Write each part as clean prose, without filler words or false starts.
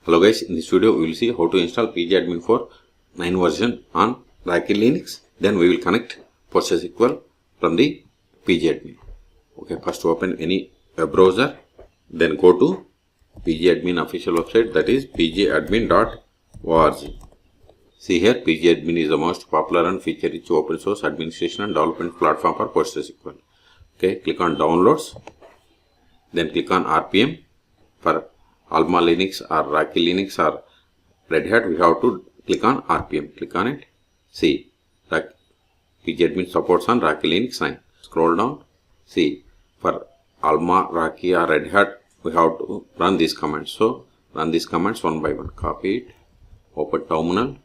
Hello guys, in this video we will see how to install pgAdmin for 9 version on Rocky Linux. Then we will connect PostgreSQL from the pgAdmin. Okay, first open any web browser, then go to pgAdmin official website, that is pgAdmin.org. See here, pgAdmin is the most popular and feature-rich open source administration and development platform for PostgreSQL. Okay, click on downloads, then click on RPM. For Alma Linux or Rocky Linux or Red Hat, we have to click on RPM. Click on it. See, pgAdmin supports on Rocky Linux 9. Scroll down. See, for Alma, Rocky or Red Hat, we have to run these commands. So, run these commands one by one. Copy it. Open terminal.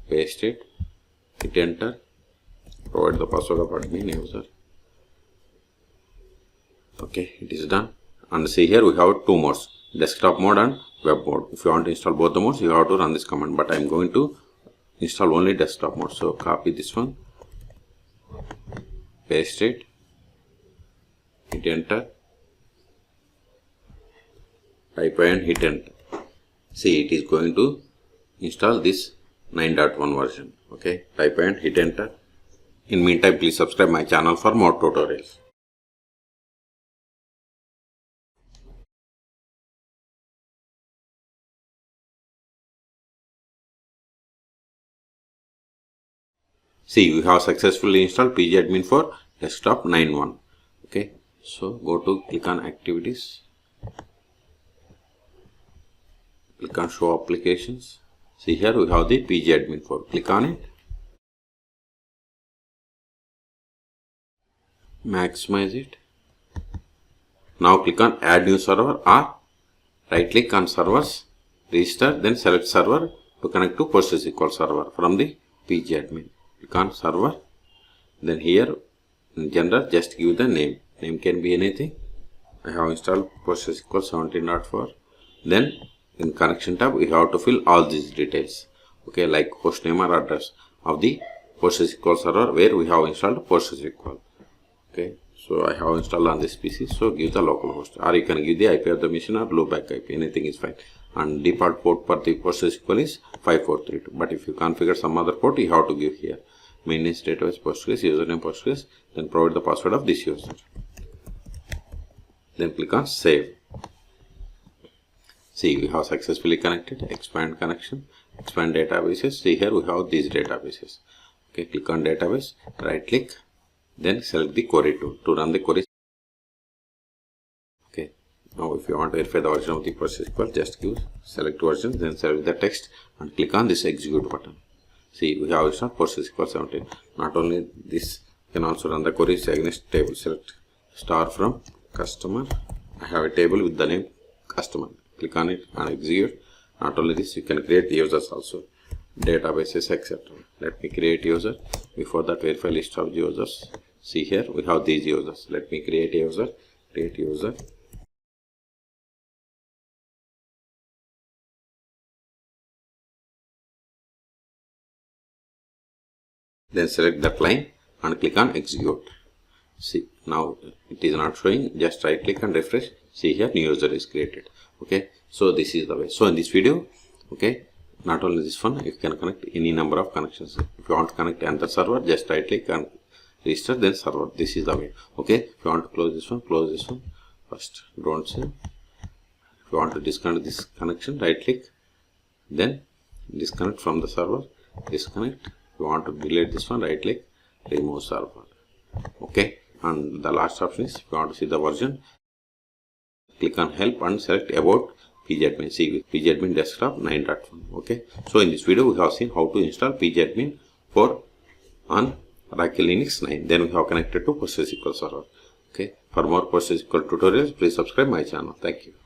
Paste it. Hit enter. Provide the password of admin user. Okay, it is done. And see here we have two modes, desktop mode and web mode. If you want to install both the modes, you have to run this command, but I am going to install only desktop mode. So copy this one, paste it, hit enter, type and hit enter. See, it is going to install this 9.1 version. Okay, type and hit enter. In meantime, please subscribe my channel for more tutorials. See, we have successfully installed pgAdmin for desktop 9.1. Okay, so go to click on activities, click on show applications. See here we have the pgAdmin 4. Click on it, maximize it. Now click on add new server or right click on servers, register, then select server to connect to PostgreSQL server from the pgAdmin. Click on server, then here in general just give the name. Name can be anything. I have installed PostgreSQL 17.4. Then in connection tab we have to fill all these details. Okay, like host name or address of the PostgreSQL server where we have installed PostgreSQL. Okay, so I have installed on this PC, so give the localhost, or you can give the IP of the machine or loopback IP, anything is fine. And default port for the PostgreSQL is 5432, but if you configure some other port, you have to give here maintenance database Postgres, username Postgres, then provide the password of this user. Then click on save. See, we have successfully connected. Expand connection, expand databases. See here we have these databases. Okay, click on database, right click, then select the query tool to run the query. Okay, now if you want to verify the version of the PostgreSQL, just give select version, then select the text and click on this execute button. See, we have installed PostgreSQL 17. Not only this, you can also run the queries against table. Select star from customer. I have a table with the name customer. Click on it and execute. Not only this, you can create the users also, databases, etc. Let me create user. Before that, verify list of users. See here we have these users. Let me create a user. Create user. Then select that line and click on execute. See, now it is not showing. Just right click and refresh. See here new user is created. Okay, so this is the way. So in this video, okay, not only this one, you can connect any number of connections. If you want to connect another server, just right click and register, then server. This is the way. Okay, if you want to close this one first, don't save. If you want to disconnect this connection, right click, then disconnect from the server, disconnect. If you want to delete this one, right click, remove server. Okay, and the last option is if you want to see the version, click on help and select about pgAdmin. See, pgAdmin desktop 9.1. Okay, so in this video we have seen how to install pgAdmin 4 on Rocky Linux 9. Then we have connected to PostgreSQL server. Okay, for more PostgreSQL tutorials, please subscribe my channel. Thank you.